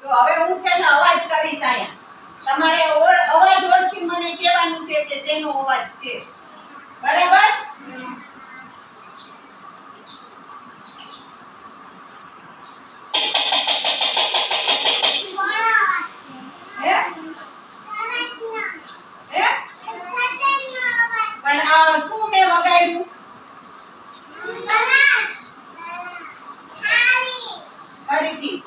તો હવે હું છે ને અવાજ કરીશ આયા. તમારે અવાજ ઓળખી મને કહેવાનું છે કે શેનો અવાજ છે. બરાબર? પણ આ શું મેં વગાડ્યું? ફરીથી